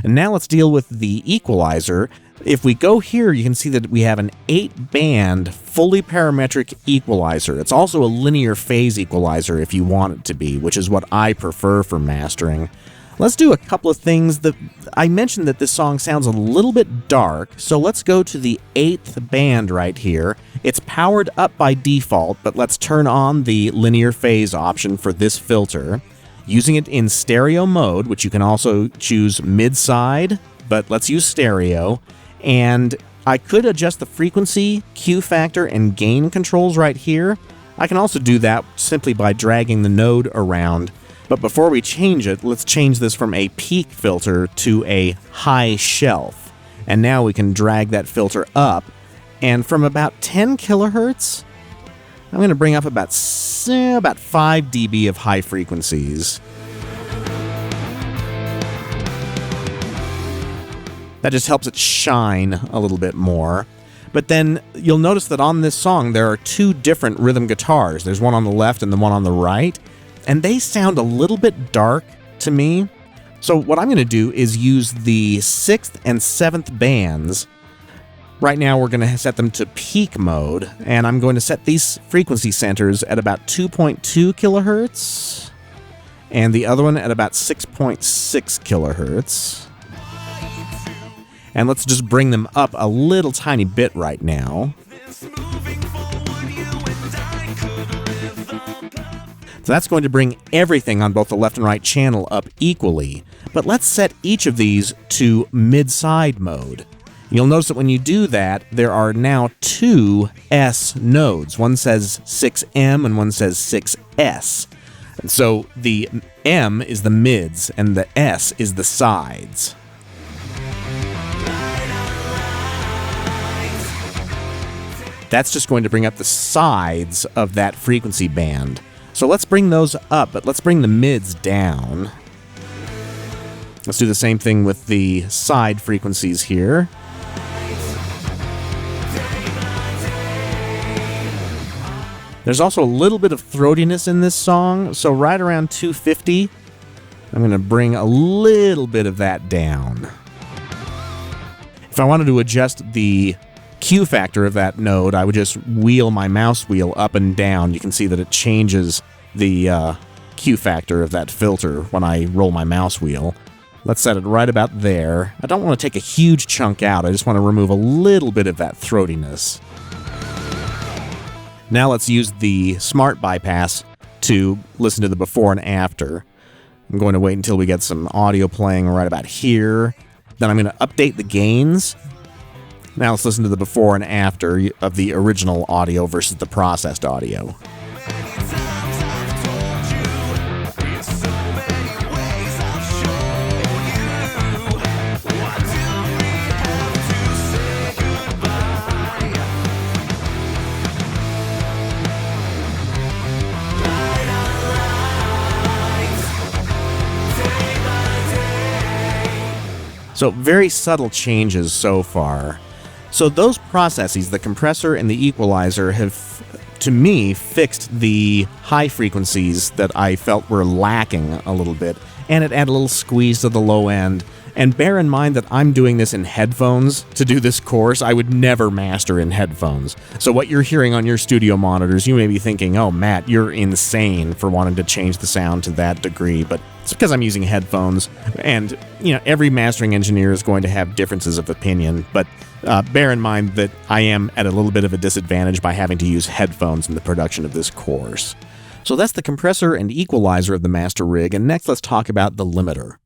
And now let's deal with the equalizer. If we go here, you can see that we have an 8-band, fully parametric equalizer. It's also a linear phase equalizer if you want it to be, which is what I prefer for mastering. Let's do a couple of things. I mentioned that this song sounds a little bit dark, so let's go to the 8th band right here. It's powered up by default, but let's turn on the linear phase option for this filter. Using it in stereo mode, which you can also choose mid-side, but let's use stereo. And I could adjust the frequency, Q factor, and gain controls right here. I can also do that simply by dragging the node around. But before we change it, let's change this from a peak filter to a high shelf. And now we can drag that filter up. And from about 10 kilohertz, I'm going to bring up about 5 dB of high frequencies. That just helps it shine a little bit more. But then you'll notice that on this song there are 2 different rhythm guitars. There's one on the left and the one on the right. And they sound a little bit dark to me. So what I'm going to do is use the 6th and 7th bands. Right now we're going to set them to peak mode, and I'm going to set these frequency centers at about 2.2 kilohertz, and the other one at about 6.6 kilohertz. And let's just bring them up a little tiny bit right now. So that's going to bring everything on both the left and right channel up equally. But let's set each of these to mid-side mode. You'll notice that when you do that, there are now 2 S nodes. One says 6M and one says 6S. And so the M is the mids and the S is the sides. That's just going to bring up the sides of that frequency band. So let's bring those up, but let's bring the mids down. Let's do the same thing with the side frequencies here. There's also a little bit of throatiness in this song, so right around 250, I'm going to bring a little bit of that down. If I wanted to adjust the Q factor of that node, I would just wheel my mouse wheel up and down. You can see that it changes the Q factor of that filter when I roll my mouse wheel. Let's set it right about there. I don't want to take a huge chunk out. I just want to remove a little bit of that throatiness. Now let's use the smart bypass to listen to the before and after. I'm going to wait until we get some audio playing right about here. Then I'm going to update the gains. Now let's listen to the before and after of the original audio versus the processed audio. So very subtle changes so far. So those processes, the compressor and the equalizer, have, to me, fixed the high frequencies that I felt were lacking a little bit, and it added a little squeeze to the low end. And bear in mind that I'm doing this in headphones to do this course. I would never master in headphones. So what you're hearing on your studio monitors, you may be thinking, oh, Matt, you're insane for wanting to change the sound to that degree. But it's because I'm using headphones. And, you know, every mastering engineer is going to have differences of opinion. But bear in mind that I am at a little bit of a disadvantage by having to use headphones in the production of this course. So that's the compressor and equalizer of the master rig. And next, let's talk about the limiter.